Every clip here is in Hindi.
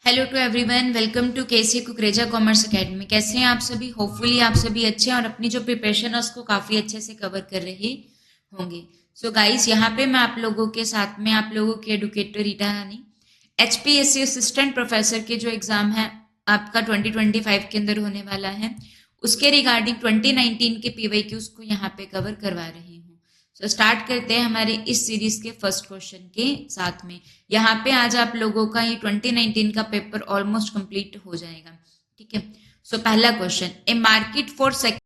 Hello to everyone, welcome to KC Kukreja commerce academy. कैसे हैं आप सभी? होपफुली आप सभी अच्छे हैं और अपनी जो प्रिपरेशन है उसको काफ़ी अच्छे से कवर कर रहे होंगे। सो गाइस, यहाँ पे मैं आप लोगों के साथ में आप लोगों की एडुकेटर रीटा रानी HPSC असिस्टेंट प्रोफेसर के जो एग्ज़ाम है आपका 2025 के अंदर होने वाला है, उसके रिगार्डिंग 2019 के PYQs को यहाँ पे कवर करवा रही हूँ। सो स्टार्ट करते हैं हमारे इस सीरीज के फर्स्ट क्वेश्चन के साथ में। यहाँ पे आज आप लोगों का ये 2019 का पेपर ऑलमोस्ट कंप्लीट हो जाएगा। ठीक है। सो पहला question, A market for sake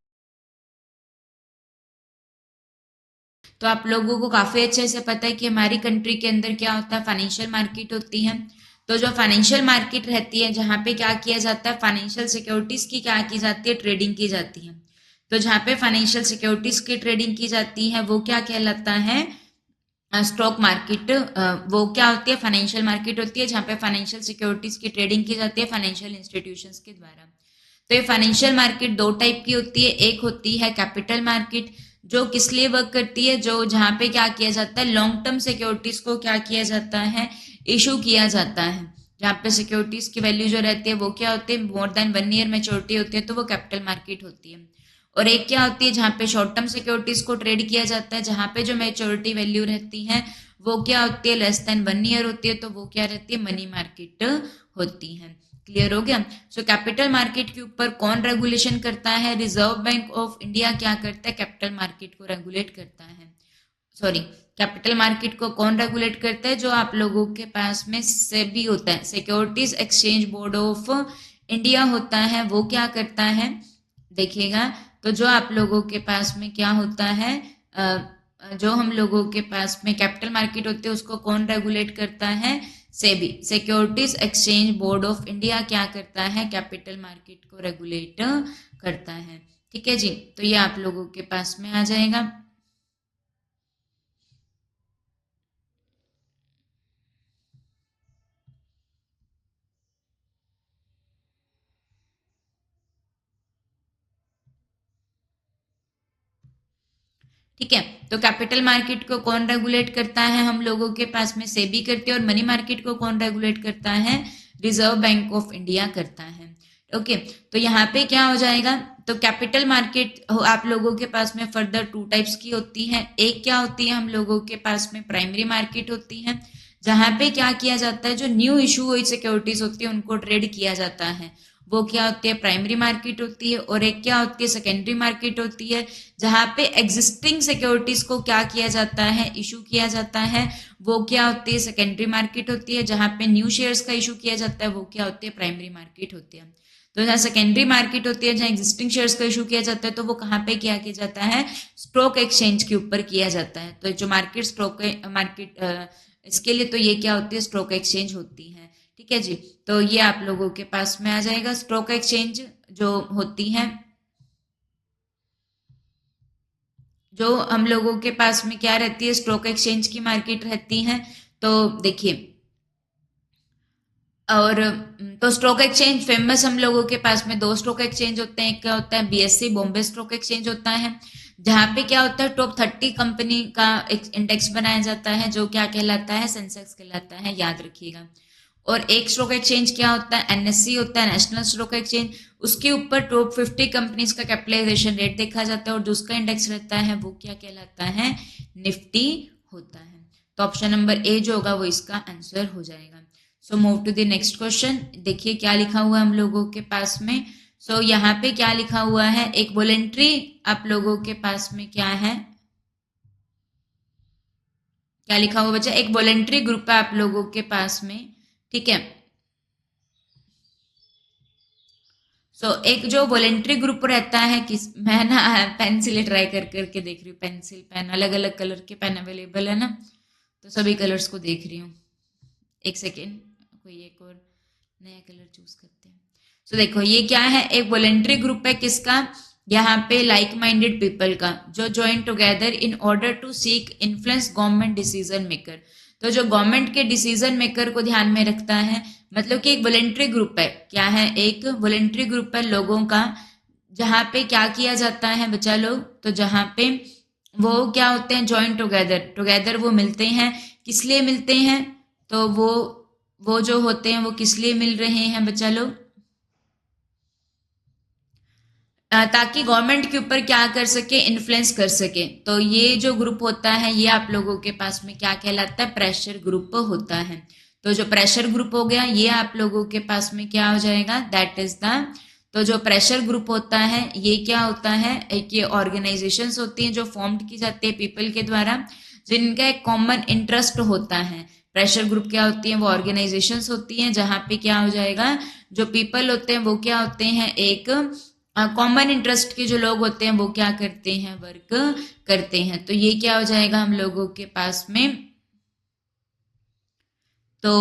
तो आप लोगों को काफी अच्छे से पता है कि हमारी कंट्री के अंदर क्या होता है, फाइनेंशियल मार्केट होती है। तो जो फाइनेंशियल मार्केट रहती है, जहाँ पे क्या किया जाता है, फाइनेंशियल सिक्योरिटीज की क्या की जाती है, ट्रेडिंग की जाती है। तो जहाँ पे फाइनेंशियल सिक्योरिटीज की ट्रेडिंग की जाती है वो क्या कहलाता है, स्टॉक मार्केट। वो क्या होती है, फाइनेंशियल मार्केट होती है जहाँ पे फाइनेंशियल सिक्योरिटीज की ट्रेडिंग की जाती है फाइनेंशियल इंस्टीट्यूशंस के द्वारा। तो ये फाइनेंशियल मार्केट दो टाइप की होती है। एक होती है कैपिटल मार्केट, जो किस लिए वर्क करती है, जो जहाँ पे क्या किया जाता है, लॉन्ग टर्म सिक्योरिटीज को क्या किया जाता है, इशू किया जाता है। जहाँ पे सिक्योरिटीज की वैल्यू जो रहती है वो क्या होती है, मोर देन 1 ईयर मेच्योरिटी होती है, तो वो कैपिटल मार्केट होती है। और एक क्या होती है, जहाँ पे शॉर्ट टर्म सिक्योरिटीज को ट्रेड किया जाता है, जहाँ पे जो मेच्योरिटी वैल्यू रहती है वो क्या होती है, लेस देन 1 ईयर होती है, तो वो क्या रहती है, मनी मार्केट होती है। क्लियर हो गया? सो कैपिटल मार्केट के ऊपर कौन रेगुलेशन करता है, रिजर्व बैंक ऑफ इंडिया क्या करता है, कैपिटल मार्केट को रेगुलेट करता है। सॉरी, कैपिटल मार्केट को कौन रेगुलेट करता है, जो आप लोगों के पास में सेबी होता है, securities exchange board of India होता है, वो क्या करता है, देखिएगा। तो जो आप लोगों के पास में क्या होता है, जो हम लोगों के पास में कैपिटल मार्केट होती है उसको कौन रेगुलेट करता है, SEBI, securities exchange board of India क्या करता है, कैपिटल मार्केट को रेगुलेट करता है। ठीक है जी, तो ये आप लोगों के पास में आ जाएगा। ठीक है। तो कैपिटल मार्केट को कौन रेगुलेट करता है, हम लोगों के पास में सेबी करते हैं। और मनी मार्केट को कौन रेगुलेट करता है, रिजर्व बैंक ऑफ इंडिया करता है। ओके। तो यहाँ पे क्या हो जाएगा, तो कैपिटल मार्केट आप लोगों के पास में फर्दर टू टाइप्स की होती है। एक क्या होती है, हम लोगों के पास में प्राइमरी मार्केट होती है, जहां पे क्या किया जाता है, जो न्यू इशू हुई सिक्योरिटीज होती है उनको ट्रेड किया जाता है, वो क्या होती है, प्राइमरी मार्केट होती है। और एक क्या होती है, सेकेंडरी मार्केट होती है, जहां पे एग्जिस्टिंग सिक्योरिटीज को क्या किया जाता है, इशू किया जाता है, वो क्या होती है, सेकेंडरी मार्केट होती है। जहां पे न्यू शेयर्स का इशू किया जाता है वो क्या होती है, प्राइमरी मार्केट होती है। तो जहाँ सेकेंडरी मार्केट होती है, जहाँ एग्जिस्टिंग शेयर्स का इशू किया जाता है, तो वो कहाँ पे क्या किया जाता है, स्टॉक एक्सचेंज के ऊपर किया जाता है। तो जो मार्केट स्टॉक मार्केट इसके लिए तो ये क्या होती है, स्टॉक एक्सचेंज होती है। ठीक है जी। तो ये आप लोगों के पास में आ जाएगा, स्टॉक एक्सचेंज जो होती है, जो हम लोगों के पास में क्या रहती है, स्टॉक एक्सचेंज की मार्केट रहती है। तो देखिए, और तो स्टॉक एक्सचेंज फेमस हम लोगों के पास में दो स्टॉक एक्सचेंज होते हैं। एक क्या होता है, BSE बॉम्बे स्टॉक एक्सचेंज होता है, जहाँ पे क्या होता है, टॉप 30 कंपनी का एक इंडेक्स बनाया जाता है, जो क्या कहलाता है, सेंसेक्स कहलाता है, याद रखिएगा। और एक स्टॉक एक्सचेंज क्या होता है, NSE होता है, नेशनल स्टॉक एक्सचेंज। उसके ऊपर टॉप 50 कंपनीज का कैपिटलाइजेशन रेट देखा जाता है, और जो उसका इंडेक्स रहता है वो क्या कहलाता है, निफ्टी होता है। तो ऑप्शन नंबर ए जो होगा वो इसका आंसर हो जाएगा। So move to the next question. देखिए क्या लिखा हुआ है हम लोगों के पास में। सो यहाँ पे क्या लिखा हुआ है, एक वॉलेंट्री आप लोगों के पास में क्या है, क्या लिखा हुआ बच्चा, एक वॉलेंट्री ग्रुप है आप लोगों के पास में। ठीक है। सो एक जो वॉलेंट्री ग्रुप रहता है, किस मैं ना पेंसिल ट्राई कर करके देख रही हूँ, पेंसिल पेन अलग अलग कलर के पेन अवेलेबल है ना, तो सभी कलर्स को देख रही हूँ। एक सेकेंड, कोई एक और नया कलर चूज करते हैं। सो देखो ये क्या है, एक वॉलेंट्री ग्रुप है, किसका, यहाँ पे लाइक माइंडेड पीपल का, जो join together in order to seek influence government decision maker. तो जो गवर्नमेंट के डिसीजन मेकर को ध्यान में रखता है, मतलब कि एक वॉलेंट्री ग्रुप है, क्या है, एक वॉलेंट्री ग्रुप है लोगों का, जहाँ पे क्या किया जाता है बच्चा लोग, तो जहाँ पे वो क्या होते हैं, ज्वाइन टुगेदर, टुगेदर वो मिलते हैं, किस लिए मिलते हैं, तो वो वो जो होते हैं वो किस लिए मिल रहे हैं बच्चा लोग? ताकि गवर्नमेंट के ऊपर क्या कर सके, इन्फ्लुएंस कर सके। तो ये जो ग्रुप होता है ये आप लोगों के पास में क्या कहलाता है? प्रेशर ग्रुप होता है। तो जो प्रेशर ग्रुप हो गया ये आप लोगों के पास में क्या हो जाएगा? दैट इज द, तो जो प्रेशर ग्रुप होता है ये क्या होता है? एक ये ऑर्गेनाइजेशंस होती हैं जो फॉर्म्ड की जाती है पीपल के द्वारा, जिनका एक कॉमन इंटरेस्ट होता है। प्रेशर ग्रुप क्या होती है? वो ऑर्गेनाइजेशंस होती हैं जहां पे क्या हो जाएगा, जो पीपल होते हैं वो क्या होते हैं, एक कॉमन इंटरेस्ट के जो लोग होते हैं वो क्या करते हैं? वर्क करते हैं। तो ये क्या हो जाएगा हम लोगों के पास में? तो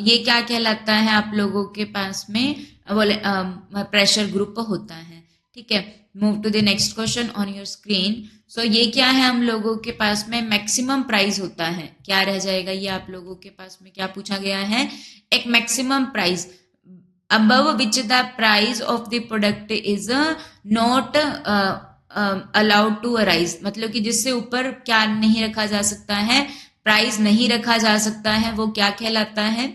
ये क्या कहलाता है आप लोगों के पास में? बोले प्रेशर ग्रुप होता है। ठीक है, move to the next question on your screen. So ये क्या है हम लोगों के पास में? मैक्सिमम प्राइस होता है। क्या रह जाएगा ये आप लोगों के पास में? क्या पूछा गया है? एक maximum price above which the price of the product is not allowed to arise, मतलब कि जिससे ऊपर क्या नहीं रखा जा सकता है? प्राइस नहीं रखा जा सकता है, वो क्या कहलाता है?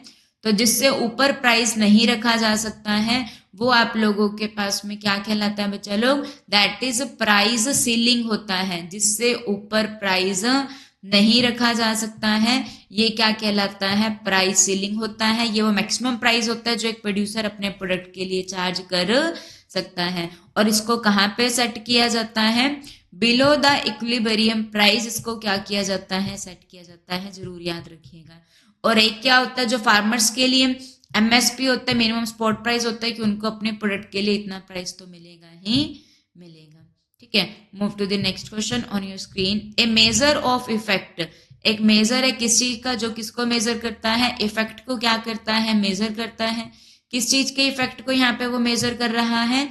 तो जिससे ऊपर प्राइस नहीं रखा जा सकता है वो आप लोगों के पास में क्या कहलाता है बच्चा लोग? दैट इज प्राइस सीलिंग होता है। जिससे ऊपर प्राइस नहीं रखा जा सकता है ये क्या कहलाता है? प्राइस सीलिंग होता है। ये वो मैक्सिमम प्राइस होता है जो एक प्रोड्यूसर अपने प्रोडक्ट के लिए चार्ज कर सकता है। और इसको कहाँ पे सेट किया जाता है? बिलो द इक्विलिब्रियम प्राइस इसको क्या किया जाता है? सेट किया जाता है। जरूर याद रखिएगा। और एक क्या होता है जो फार्मर्स के लिए एमएसपी होता है, मिनिमम स्पॉट प्राइस होता है कि उनको अपने प्रोडक्ट के लिए इतना प्राइस तो मिलेगा ही मिलेगा। ठीक है, move to the next question on your screen. A major of effect, एक मेजर है किस चीज का जो किसको मेजर करता है? इफेक्ट को क्या करता है? मेजर करता है। किस चीज के इफेक्ट को यहाँ पे वो मेजर कर रहा है?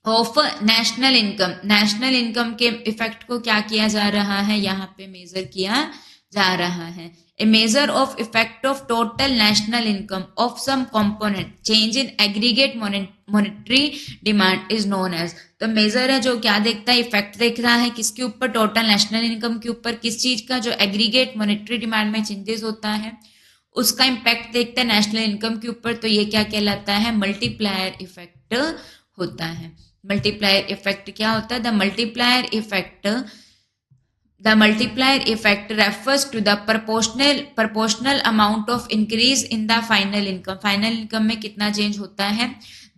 Of national income. National income के इफेक्ट को क्या किया जा रहा है? यहाँ पे मेजर किया जा रहा है। A major of effect of total national income of some component change in aggregate monetary demand is known as. तो मेजर है जो क्या देखता है? इफेक्ट देख रहा है किसके ऊपर? टोटल नेशनल इनकम के ऊपर। किस चीज का? जो एग्रीगेट मॉनेटरी डिमांड में चेंजेस होता है उसका इम्पैक्ट देखता है नेशनल इनकम के ऊपर। तो ये क्या कहलाता है? मल्टीप्लायर इफेक्ट होता है। मल्टीप्लायर इफेक्ट क्या होता है? The multiplier effect refers to the proportional amount of increase in the final income. Final income में कितना चेंज होता है?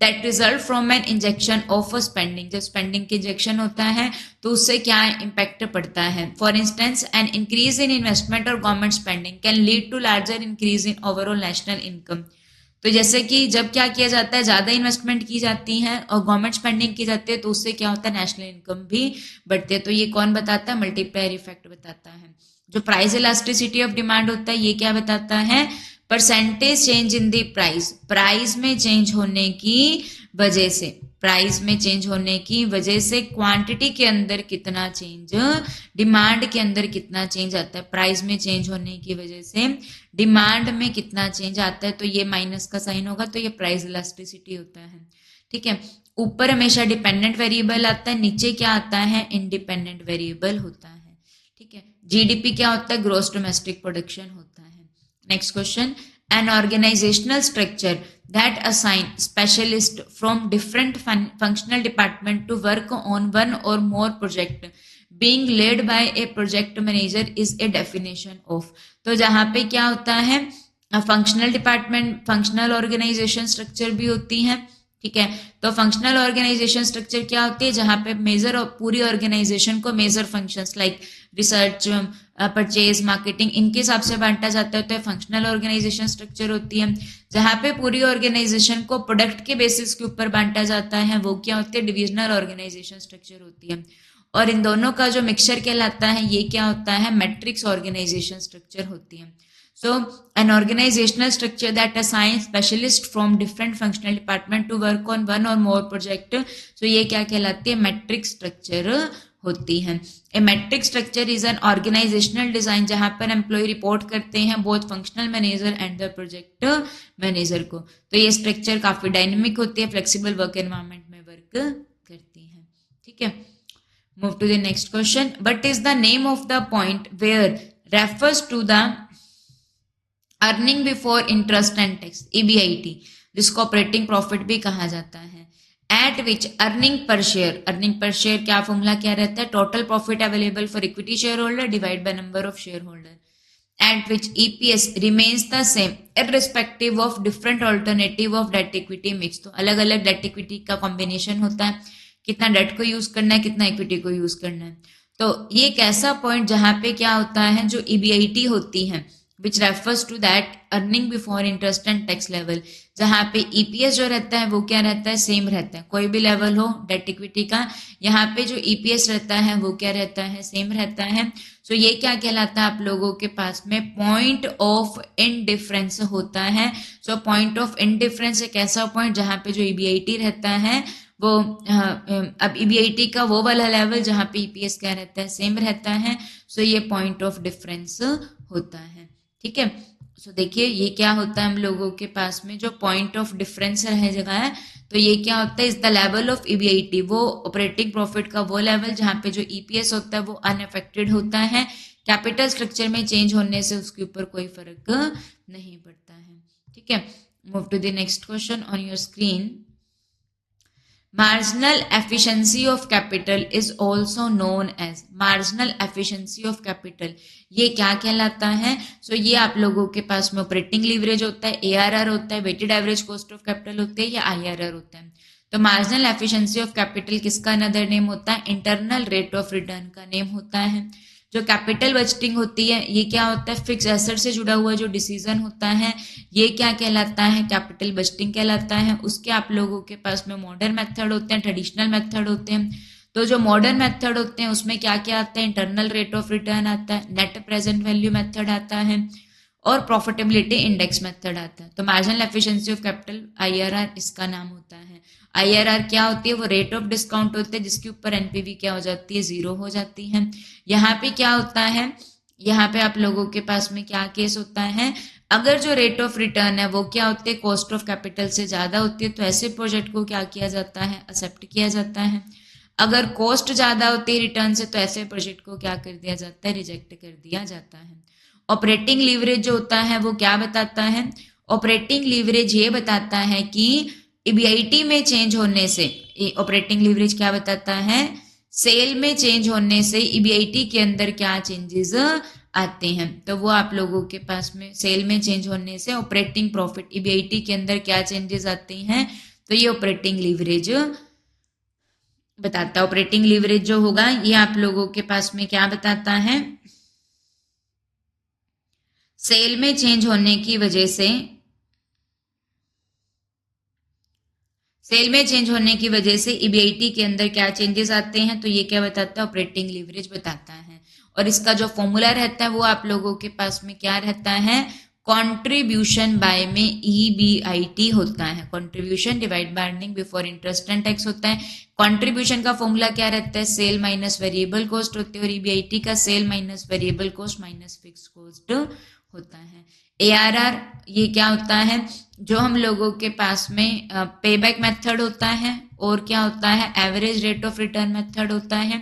That result from an injection of a spending. जब spending की injection होता है तो उससे क्या impact पड़ता है? For instance, an increase in investment or government spending can lead to larger increase in overall national income. तो जैसे कि जब क्या किया जाता है? ज्यादा इन्वेस्टमेंट की जाती है और गवर्नमेंट स्पेंडिंग की जाती है तो उससे क्या होता है? नेशनल इनकम भी बढ़ती है। तो ये कौन बताता है? मल्टीप्लायर इफेक्ट बताता है। जो प्राइस इलास्टिसिटी ऑफ डिमांड होता है ये क्या बताता है? Percentage change in the price. Price में चेंज होने की वजह से, प्राइस में चेंज होने की वजह से क्वांटिटी के अंदर कितना चेंज, डिमांड के अंदर कितना चेंज आता है। प्राइस में चेंज होने की वजह से डिमांड में कितना चेंज आता है तो ये माइनस का साइन होगा। तो ये प्राइस इलास्टिसिटी होता है। ठीक है, ऊपर हमेशा डिपेंडेंट वेरिएबल आता है, नीचे क्या आता है? इंडिपेंडेंट वेरिएबल होता है। ठीक है, जीडीपी क्या होता है? ग्रोस डोमेस्टिक प्रोडक्शन होता है। Next question. An organizational structure that assign specialists from different functional department to work on one or more project being led by a project manager is a definition of। तो जहां पे क्या होता है? Functional department, functional organisation structure भी होती है। ठीक है, तो फंक्शनल ऑर्गेनाइजेशन स्ट्रक्चर क्या होती है? जहां पे मेजर और पूरी ऑर्गेनाइजेशन को major functions like research, purchase, marketing इनके हिसाब से बांटा जाता है तो फंक्शनल ऑर्गेनाइजेशन स्ट्रक्चर होती है। जहां पे पूरी ऑर्गेनाइजेशन को प्रोडक्ट के बेसिस के ऊपर बांटा जाता है वो क्या होती है? डिविजनल ऑर्गेनाइजेशन स्ट्रक्चर होती है। और इन दोनों का जो मिक्सचर कहलाता है ये क्या होता है? मैट्रिक्स ऑर्गेनाइजेशन स्ट्रक्चर होती है। So, an organizational structure that assigns specialists from different functional department to work on one or more project, so ये क्या कहलाती है? मैट्रिक्स स्ट्रक्चर होती है। A matrix structure is an organizational design जहां पर एम्प्लॉय रिपोर्ट करते हैं both functional manager and the project manager को। तो ये स्ट्रक्चर काफी डायनेमिक होती है, फ्लेक्सिबल वर्क एनवायरनमेंट में वर्क करती है। ठीक है, move to the next question. What is the name of the point where refers to the earning before interest and tax, EBIT, जिसको ऑपरेटिंग प्रॉफिट भी कहा जाता है। एट विच earning per share, earning per share क्या फॉर्मूला क्या रहता है, total profit available for equity share holder divide by number of share holder, at which EPS remains the same irrespective of different alternative of debt equity mix। तो अलग अलग डेट इक्विटी का कॉम्बिनेशन होता है, कितना डेट को यूज करना है, कितना इक्विटी को यूज करना है। तो ये एक ऐसा पॉइंट जहां पे क्या होता है, जो EBIT होती है which refers to that earning before interest and tax level, जहां पे EPS जो रहता है वो क्या रहता है, सेम रहता है, कोई भी लेवल हो डेट इक्विटी का, यहाँ पे जो EPS रहता है वो क्या रहता है, सेम रहता है। सो ये क्या कहलाता है, आप लोगों के पास में पॉइंट ऑफ इनडिफरेंस होता है। सो पॉइंट ऑफ इनडिफरेंस एक ऐसा पॉइंट जहां पे जो EBIT रहता है वो अब EBIT का वो वाला लेवल जहां पे EPS क्या रहता है, सेम रहता है। सो ये पॉइंट ऑफ डिफरेंस होता है, ठीक है। सो देखिए ये क्या होता है हम लोगों के पास में, जो पॉइंट ऑफ डिफरेंस रह जगह है, तो ये क्या होता है, is the level of EBIT, वो ऑपरेटिंग प्रॉफिट का वो लेवल जहां पे जो EPS होता है वो अनअफेक्टेड होता है, कैपिटल स्ट्रक्चर में चेंज होने से उसके ऊपर कोई फर्क नहीं पड़ता है, ठीक है। Move to the next question on your screen. Marginal efficiency of capital is also known as, marginal efficiency of capital ये क्या कहलाता है, सो ये आप लोगों के पास में ऑपरेटिंग लीवरेज होता है, ARR होता है, weighted average cost of capital होते हैं, या IRR होता है। तो मार्जिनल एफिशिएंसी ऑफ कैपिटल किसका अनदर नेम होता है, इंटरनल रेट ऑफ रिटर्न का नेम होता है। जो कैपिटल बजटिंग होती है ये क्या होता है, फिक्स एसेट से जुड़ा हुआ जो डिसीजन होता है ये क्या कहलाता है, कैपिटल बजटिंग कहलाता है। उसके आप लोगों के पास में मॉडर्न मेथड होते हैं, ट्रेडिशनल मेथड होते हैं। तो जो मॉडर्न मेथड होते हैं उसमें क्या क्या आता है, इंटरनल रेट ऑफ रिटर्न आता है, नेट प्रेजेंट वैल्यू मेथड आता है, और प्रॉफिटेबिलिटी इंडेक्स मेथड आता है। तो marginal efficiency of capital IRR इसका नाम होता है। IRR क्या होती है, वो रेट ऑफ डिस्काउंट होते हैं जिसके ऊपर NPV क्या हो जाती है, 0 हो जाती है। यहाँ पे क्या होता है, यहाँ पे आप लोगों के पास में क्या केस होता है, अगर जो रेट ऑफ रिटर्न है वो क्या होती है, कॉस्ट ऑफ कैपिटल से ज्यादा होती है, तो ऐसे प्रोजेक्ट को क्या किया जाता है, एक्सेप्ट किया जाता है। अगर कॉस्ट ज्यादा होती है रिटर्न से, तो ऐसे प्रोजेक्ट को क्या कर दिया जाता है, रिजेक्ट कर दिया जाता है। ऑपरेटिंग लीवरेज जो होता है वो क्या बताता है, ऑपरेटिंग लीवरेज ये बताता है कि EBIT में चेंज होने से, ऑपरेटिंग लीवरेज क्या बताता है, सेल में चेंज होने से EBIT के अंदर क्या चेंजेस आते हैं। तो वो आप लोगों के पास में सेल में चेंज होने से ऑपरेटिंग प्रॉफिट EBIT के अंदर क्या चेंजेस आते हैं, तो ये ऑपरेटिंग लीवरेज बताता है। ऑपरेटिंग लीवरेज जो होगा ये आप लोगों के पास में क्या बताता है, सेल में चेंज होने की वजह से, सेल में चेंज होने की वजह से EBIT के अंदर क्या चेंजेस आते हैं, तो ये क्या बताता है, ऑपरेटिंग लीवरेज बताता है। और इसका जो फॉर्मूला रहता है वो आप लोगों के पास में क्या रहता है, कंट्रीब्यूशन बाय में EBIT होता है, contribution divide by earning before interest and tax होता है। कंट्रीब्यूशन का फॉर्मूला क्या रहता है, सेल माइनस वेरिएबल कॉस्ट होती है, और EBIT का sale minus variable cost minus fix cost होता है। ARR ये क्या होता है, जो हम लोगों के पास में पेबैक मेथड होता है, और क्या होता है, average rate of return method होता है।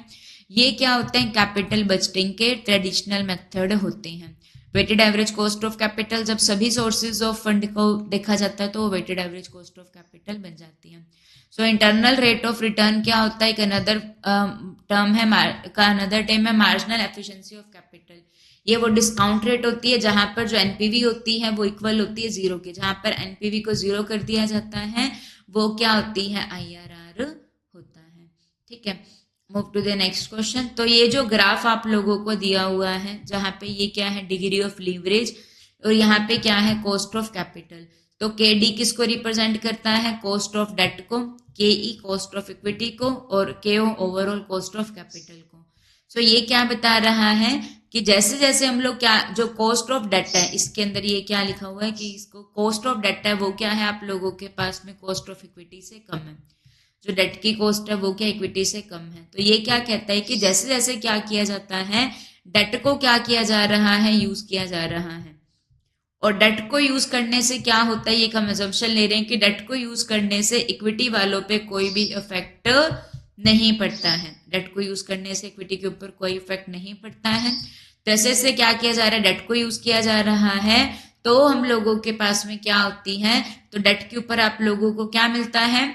ये क्या होते हैं, कैपिटल बजटिंग के ट्रेडिशनल मेथड होते हैं। Weighted average cost of capital जब सभी सोर्सेज ऑफ फंड को देखा जाता है तो वो weighted average cost of capital बन जाती है। So internal rate of return क्या होता है, एक अनदर टर्म है का अनदर टर्म है मार्जिनल एफिशिएंसी ऑफ कैपिटल। ये वो डिस्काउंट रेट होती है जहां पर जो NPV होती है वो इक्वल होती है 0 के, जहां पर NPV को 0 कर दिया जाता है वो क्या होती है, IRR होता है, ठीक है। Move to the next question. तो ये जो ग्राफ आप लोगों को दिया हुआ है जहां पे ये क्या है, डिग्री ऑफ लीवरेज, और यहाँ पे क्या है, कॉस्ट ऑफ कैपिटल। तो KD किसको रिप्रेजेंट करता है, कॉस्ट ऑफ डेट को, KE कॉस्ट ऑफ इक्विटी को, और KO overall cost of capital को। सो ये क्या बता रहा है कि जैसे जैसे हम लोग क्या, जो कॉस्ट ऑफ डेट है इसके अंदर ये क्या लिखा हुआ है कि इसको कॉस्ट ऑफ डेट है वो क्या है, आप लोगों के पास में कॉस्ट ऑफ इक्विटी से कम है। जो डेट की कॉस्ट है वो क्या इक्विटी से कम है। तो ये क्या कहता है कि जैसे जैसे क्या किया जाता है, डेट को क्या किया जा रहा है, यूज किया जा रहा है। और डेट को यूज करने से क्या होता है, ये हम अजम्पशन ले रहे हैं कि डेट को यूज करने से इक्विटी वालों पे कोई भी इफेक्ट नहीं पड़ता है। डेट को यूज करने से इक्विटी के ऊपर कोई इफेक्ट नहीं पड़ता है। तो ऐसे से क्या किया जा रहा है, डेट को यूज किया जा रहा है, तो हम लोगों के पास में क्या होती है, तो डेट के ऊपर आप लोगों को क्या मिलता है,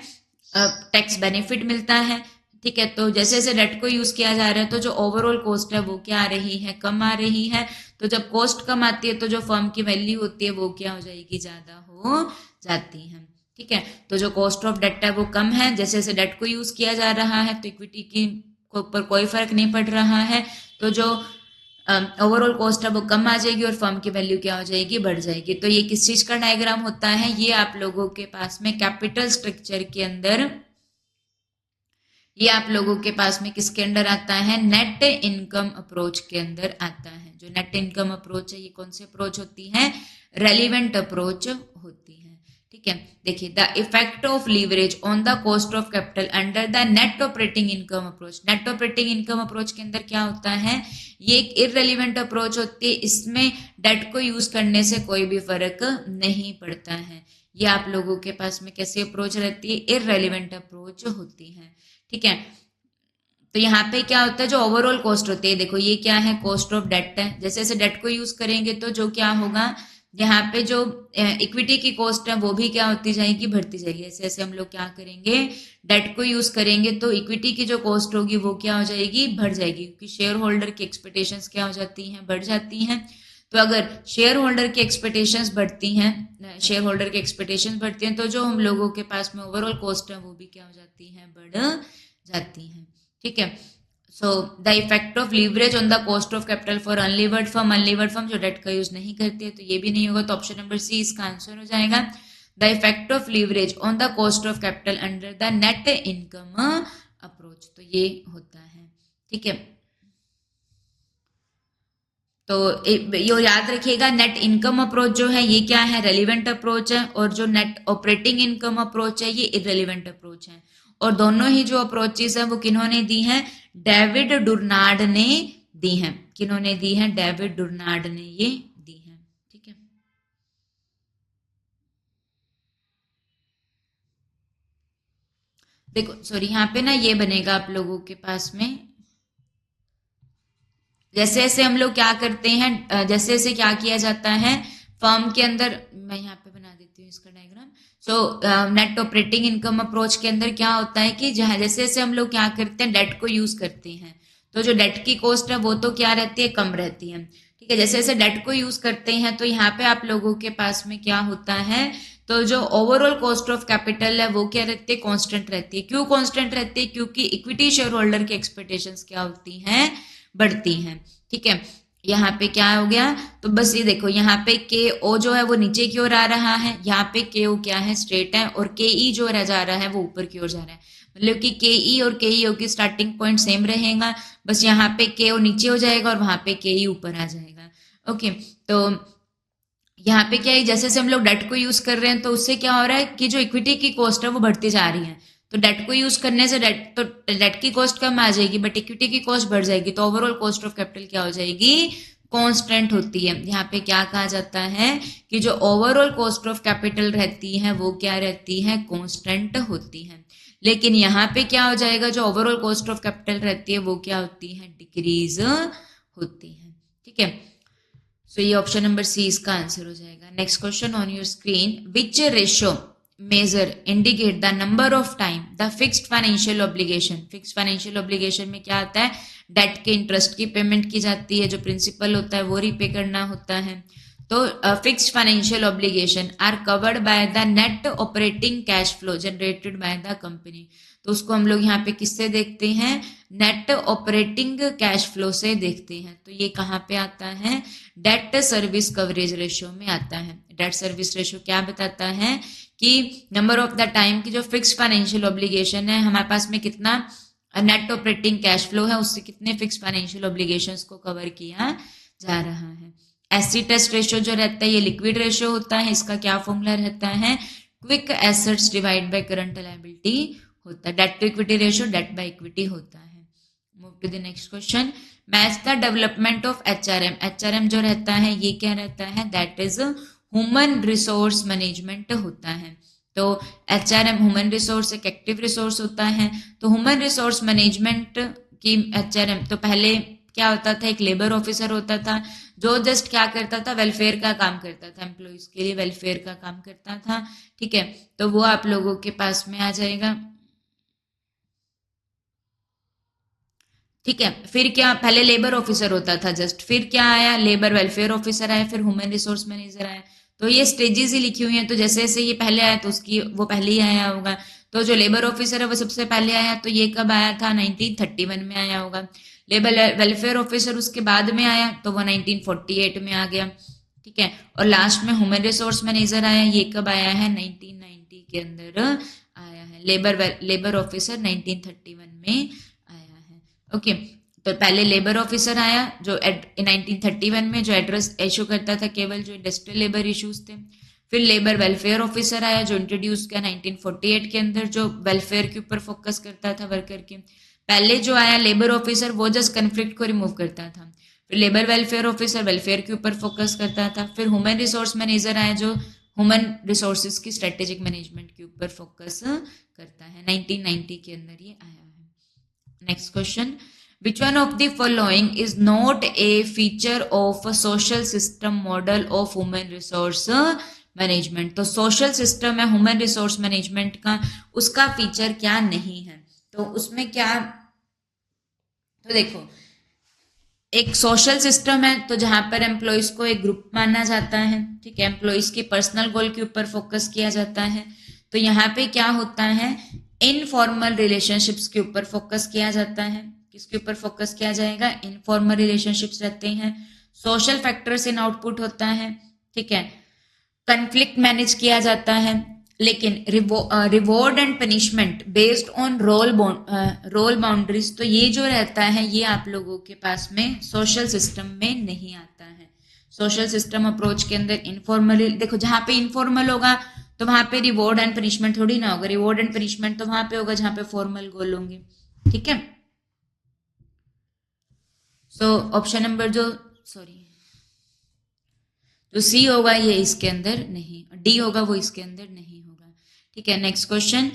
टैक्स बेनिफिट मिलता है। ठीक है, तो जैसे जैसे डेट को यूज किया जा रहा है तो जो ओवरऑल कॉस्ट है वो क्या आ रही है, कम आ रही है। तो जब कॉस्ट कम आती है तो जो फर्म की वैल्यू होती है वो क्या हो जाएगी, ज्यादा हो जाती है। ठीक है, तो जो कॉस्ट ऑफ डेट है वो कम है, जैसे जैसे डेट को यूज किया जा रहा है तो इक्विटी की ऊपर कोई फर्क नहीं पड़ रहा है, तो जो ओवरऑल कॉस्ट है वो कम आ जाएगी और फर्म की वैल्यू क्या हो जाएगी, बढ़ जाएगी। तो ये किस चीज का डायग्राम होता है, ये आप लोगों के पास में कैपिटल स्ट्रक्चर के अंदर, ये आप लोगों के पास में किसके अंदर आता है, नेट इनकम अप्रोच के अंदर आता है। जो नेट इनकम अप्रोच है ये कौन सी अप्रोच होती है, रेलिवेंट अप्रोच होती है। ठीक है, देखिए the effect of leverage on the cost of capital under the net operating income approach. Net operating income approach के अंदर क्या होता है, ये एक इररेलीवेंट अप्रोच होती है, इसमें डेट को यूज करने से कोई भी फर्क नहीं पड़ता है। ये आप लोगों के पास में कैसी अप्रोच रहती है, इररेलीवेंट अप्रोच होती है। ठीक है, तो यहाँ पे क्या होता है, जो ओवरऑल कॉस्ट होती है, देखो ये क्या है, कॉस्ट ऑफ डेट है। जैसे जैसे डेट को यूज करेंगे तो जो क्या होगा, यहाँ पे जो इक्विटी की कॉस्ट है वो भी क्या होती जाएगी, बढ़ती जाएगी। ऐसे ऐसे हम लोग क्या करेंगे, डेट को यूज करेंगे तो इक्विटी की जो कॉस्ट होगी वो क्या हो जाएगी, बढ़ जाएगी, क्योंकि शेयर होल्डर की एक्सपेक्टेशंस क्या हो जाती हैं, बढ़ जाती हैं। तो अगर शेयर होल्डर की एक्सपेक्टेशंस बढ़ती हैं, शेयर होल्डर की एक्सपेक्टेशंस बढ़ती हैं, तो जो हम लोगों के पास में ओवरऑल कॉस्ट है वो भी क्या हो जाती है, बढ़ जाती हैं। ठीक है, so the effect of leverage on the cost of capital for unlevered firm, unlevered firm जो डेट का यूज नहीं करती है तो ये भी नहीं होगा, तो ऑप्शन नंबर सी इसका आंसर हो जाएगा। The effect of leverage on the cost of capital under the net income approach, तो ये होता है। ठीक है, तो ये याद रखिएगा, नेट इनकम अप्रोच जो है ये क्या है, रेलिवेंट अप्रोच है, और जो नेट ऑपरेटिंग इनकम अप्रोच है ये इररेलीवेंट अप्रोच है। और दोनों ही जो अप्रोचेस है वो किन्होंने दी हैं, डेविड डुर्नार्ड ने दी हैं। किन्होंने दी हैं, डेविड डुर्नार्ड ने ये दी हैं। ठीक है, देखो सॉरी यहाँ पे ना ये बनेगा आप लोगों के पास में, जैसे जैसे हम लोग क्या करते हैं, जैसे जैसे क्या किया जाता है फर्म के अंदर, मैं यहाँ पे बना देती हूँ इसका diagram. So net operating income approach के अंदर क्या होता है कि जहाँ जैसे जैसे हम लोग क्या करते हैं, डेट को यूज करते हैं, तो जो डेट की कॉस्ट है वो तो क्या रहती है, कम रहती है। ठीक है, जैसे जैसे डेट को यूज करते हैं तो यहाँ पे आप लोगों के पास में क्या होता है, तो जो ओवरऑल कॉस्ट ऑफ कैपिटल है वो क्या रहती है, कांस्टेंट रहती है। क्यों कांस्टेंट रहती है, क्योंकि इक्विटी शेयर होल्डर की एक्सपेक्टेशंस क्या होती हैं, बढ़ती हैं। ठीक है, यहाँ पे क्या हो गया, तो बस ये देखो यहाँ पे के ओ जो है वो नीचे की ओर आ रहा है, यहाँ पे के ओ क्या है, स्ट्रेट है, और के ई जो रह जा रहा है वो ऊपर की ओर जा रहा है। मतलब कि के ई और के ई ओ की स्टार्टिंग पॉइंट सेम रहेगा, बस यहाँ पे के ओ नीचे हो जाएगा और वहां पे के ई ऊपर आ जाएगा। ओके, तो यहाँ पे क्या है, जैसे जैसे हम लोग डेट को यूज कर रहे हैं तो उससे क्या हो रहा है कि जो इक्विटी की कॉस्ट है वो बढ़ती जा रही है। तो डेट को यूज करने से डेट की कॉस्ट कम आ जाएगी, बट इक्विटी की कॉस्ट बढ़ जाएगी, तो ओवरऑल कॉस्ट ऑफ कैपिटल क्या हो जाएगी, कांस्टेंट होती है। यहाँ पे क्या कहा जाता है कि जो ओवरऑल कॉस्ट ऑफ कैपिटल रहती है वो क्या रहती है, कांस्टेंट होती है। लेकिन यहाँ पे क्या हो जाएगा, जो ओवरऑल कॉस्ट ऑफ कैपिटल रहती है वो क्या होती है, डिक्रीज होती है। ठीक है, सो ये ऑप्शन नंबर सी इसका आंसर हो जाएगा। Next question on your screen, which ratio major indicate the number of time the fixed financial obligation. Fixed financial obligation में क्या आता है, डेट के इंटरेस्ट की पेमेंट की जाती है, जो प्रिंसिपल होता है वो रीपे करना होता है। तो fixed financial obligation are covered by the net operating cash flow generated by the company. तो उसको हम लोग यहाँ पे किससे देखते हैं, नेट ऑपरेटिंग कैश फ्लो से देखते हैं। तो ये कहाँ पे आता है, डेट सर्विस कवरेज रेशियो में आता है। डेट सर्विस रेशियो क्या बताता है कि नंबर ऑफ द टाइम की जो फिक्स्ड फाइनेंशियल ऑब्लिगेशन है हमारे पास में कितना नेट ऑपरेटिंग कैश फ्लो है, उससे कितने फिक्स्ड फाइनेंशियल ऑब्लिगेशंस को कवर किया जा रहा है। एसिड टेस्ट रेशियो जो रहता है ये लिक्विड रेशियो होता है, इसका क्या फॉर्मूला रहता है, quick assets divide by current liability होता है। Debt to equity ratio debt by equity होता है। Move to the next question, match the development of HRM. HRM जो रहता है ये क्या रहता है, that is human resource management होता है। तो एचआरएम ह्यूमन रिसोर्स एक एक्टिव रिसोर्स होता है। तो ह्यूमन रिसोर्स मैनेजमेंट की एचआरएम, तो पहले क्या होता था, एक लेबर ऑफिसर होता था जो जस्ट क्या करता था, वेलफेयर का काम करता था, एम्प्लॉइज के लिए वेलफेयर का काम करता था। ठीक है, तो वो आप लोगों के पास में आ जाएगा। ठीक है, फिर क्या, पहले लेबर ऑफिसर होता था जस्ट, फिर क्या आया, लेबर वेलफेयर ऑफिसर आया, फिर ह्यूमन रिसोर्स मैनेजर आया। तो ये स्टेजेस ही लिखी हुई हैं, तो जैसे जैसे ये पहले आया तो उसकी वो पहले ही आया होगा। तो जो लेबर ऑफिसर है वो सबसे पहले आया, तो ये कब आया था, 1931 में आया होगा। लेबर वेलफेयर ऑफिसर उसके बाद में आया, तो वो 1948 में आ गया। ठीक है, और लास्ट में ह्यूमन रिसोर्स मैनेजर आया, ये कब आया है, 1990 के अंदर आया है। लेबर ऑफिसर 1931 में आया है। ओके, तो पहले लेबर ऑफिसर आया जो 1931 में, जो एड्रेस इशू करता था केवल जो इंडस्ट्रियल लेबर इश्यूज थे। फिर लेबर वेलफेयर ऑफिसर आया जो इंट्रोड्यूस किया 1948 के अंदर, जो वेलफेयर के ऊपर फोकस करता था वर्कर के। पहले जो आया लेबर ऑफिसर वो जस्ट कन्फ्लिक्ट को रिमूव करता था। फिर लेबर वेलफेयर ऑफिसर वेलफेयर के ऊपर फोकस करता था। फिर ह्यूमन रिसोर्स मैनेजर आया जो ह्यूमन रिसोर्सेज की स्ट्रेटेजिक मैनेजमेंट के ऊपर फोकस करता है। 1990 के अंदर ये आया है। Next question, which one of the following is not a feature of a social system model of human resource management. तो सोशल सिस्टम है ह्यूमन रिसोर्स मैनेजमेंट का, उसका फीचर क्या नहीं है, तो उसमें क्या, तो देखो एक सोशल सिस्टम है तो जहां पर एम्प्लॉयज को एक ग्रुप माना जाता है। ठीक है, एम्प्लॉयज की पर्सनल गोल के ऊपर फोकस किया जाता है। तो यहाँ पे क्या होता है, इनफॉर्मल रिलेशनशिप्स के ऊपर फोकस किया जाता है। किसके ऊपर फोकस किया जाएगा, इनफॉर्मल रिलेशनशिप्स रहते हैं। सोशल फैक्टर्स इन आउटपुट होता है। ठीक है, कन्फ्लिक्ट मैनेज किया जाता है। लेकिन reward and punishment based on roll boundaries, तो ये जो रहता है ये आप लोगों के पास में सोशल सिस्टम में नहीं आता है। सोशल सिस्टम अप्रोच के अंदर इनफॉर्मली, देखो जहां पे इनफॉर्मल होगा तो वहां पे रिवॉर्ड एंड पनिशमेंट थोड़ी ना होगा, रिवॉर्ड एंड पनिशमेंट तो वहां पे होगा जहां पे फॉर्मल गोल होंगे। ठीक है, सो ऑप्शन नंबर जो, सॉरी, जो सी होगा ये इसके अंदर नहीं, डी होगा वो इसके अंदर नहीं होगा। ठीक है, next question,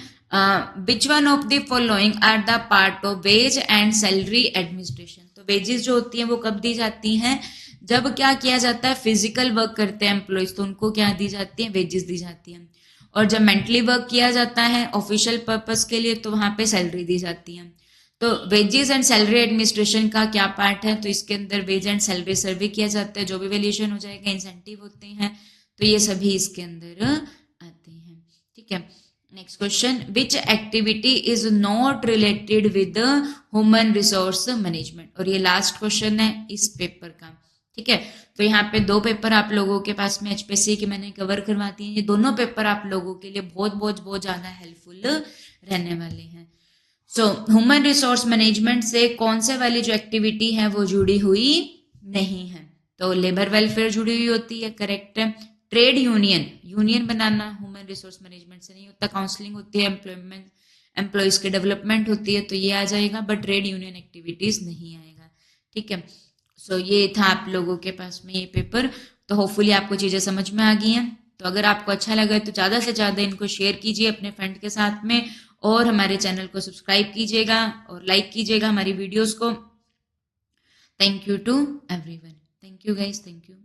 which one of the following are the part of wage and salary administration. तो वेजेस जो होती हैं वो कब दी जाती हैं, जब क्या किया जाता है, फिजिकल वर्क करते हैं एम्प्लॉयज तो उनको क्या दी जाती है, वेजेस दी जाती हैं। और जब मेंटली वर्क किया जाता है ऑफिशियल पर्पस के लिए तो वहां पे सैलरी दी जाती है। तो वेजेस एंड सैलरी एडमिनिस्ट्रेशन का क्या पार्ट है, तो इसके अंदर वेज एंड सैलरी सर्वे किया जाता है, जो भी वैल्यूएशन हो जाएगा, इंसेंटिव होते हैं, तो ये सभी इसके अंदर आते हैं। ठीक है, next question, which activity is not related with human resource management. और ये लास्ट क्वेश्चन है इस पेपर का। ठीक है, तो यहाँ पे दो पेपर आप लोगों के पास में एचपीएससी की मैंने कवर करवाती हैं। ये दोनों पेपर आप लोगों के लिए बहुत बहुत बहुत ज्यादा हेल्पफुल रहने वाले हैं। सो ह्यूमन रिसोर्स मैनेजमेंट से कौन से वाली जो एक्टिविटी है वो जुड़ी हुई नहीं है, तो लेबर वेलफेयर जुड़ी हुई होती है, करेक्ट है। ट्रेड यूनियन, यूनियन बनाना ह्यूमन रिसोर्स मैनेजमेंट से नहीं होता, काउंसलिंग होती है, एम्प्लॉयमेंट एम्प्लॉयज की डेवलपमेंट होती है, तो ये आ जाएगा, बट ट्रेड यूनियन एक्टिविटीज नहीं आएगा। ठीक है, सो ये था आप लोगों के पास में ये पेपर। तो होपफुली आपको चीजें समझ में आ गई हैं। तो अगर आपको अच्छा लगा तो ज्यादा से ज्यादा इनको शेयर कीजिए अपने फ्रेंड के साथ में, और हमारे चैनल को सब्सक्राइब कीजिएगा और लाइक कीजिएगा हमारी वीडियोस को। Thank you to everyone, thank you guys, thank you.